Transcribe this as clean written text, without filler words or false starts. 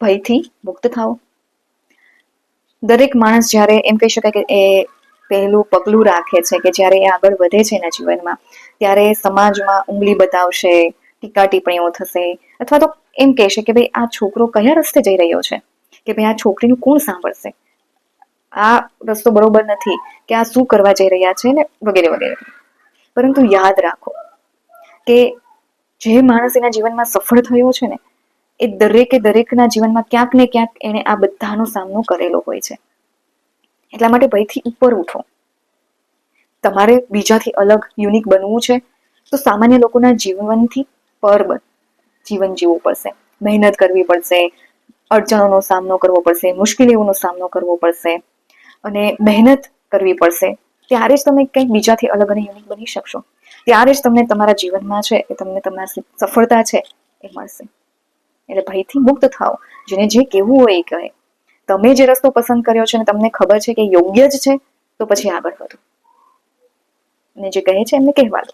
ભયથી મુક્ત થાઓ. દરેક માણસ જ્યારે એમ કહી શકાય કે એ પહેલું પગલું રાખે છે કે જ્યારે એ આગળ વધે છે એના જીવનમાં, ત્યારે સમાજમાં ઉંગલી બતાવશે, ટીકા ટિપ્પણીઓ થશે, અથવા તો એમ કહેશે કે ભાઈ આ છોકરો કયા રસ્તે જઈ રહ્યો છે, કે ભાઈ આ છોકરીનું કોણ સાંભળશે, આ રસ્તો બરોબર નથી, કે આ શું કરવા જઈ રહ્યા છે, ને વગેરે વગેરે. પરંતુ યાદ રાખો કે જે માણસ એના જીવનમાં સફળ થયો છે ને, એ દરેકના જીવનમાં ક્યાંક ને ક્યાંક એને આ બધાનો સામનો કરેલો હોય છે. એટલા માટે ભયથી ઉપર ઉઠો. તમારે બીજાથી અલગ યુનિક બનવું છે તો સામાન્ય લોકોના જીવનથી પર જીવન જીવવું પડશે, મહેનત કરવી પડશે, અડચણોનો સામનો કરવો પડશે, મુશ્કેલીઓનો સામનો કરવો પડશે, અને મહેનત કરવી પડશે. ત્યારે જ તમે કંઈક બીજાથી અલગ અને યુનિક બની શકશો. ત્યારે જ તમને તમારા જીવનમાં છે એ તમને તમારી સફળતા છે એ મળશે. એટલે ભયથી મુક્ત થાઓ. જેને જે કહેવું હોય એ કહે. તમે જે રસ્તો પસંદ કર્યો છે અને તમને ખબર છે કે યોગ્ય જ છે, તો પછી આગળ વધો. અને જે કહે છે એમને કહેવા દો.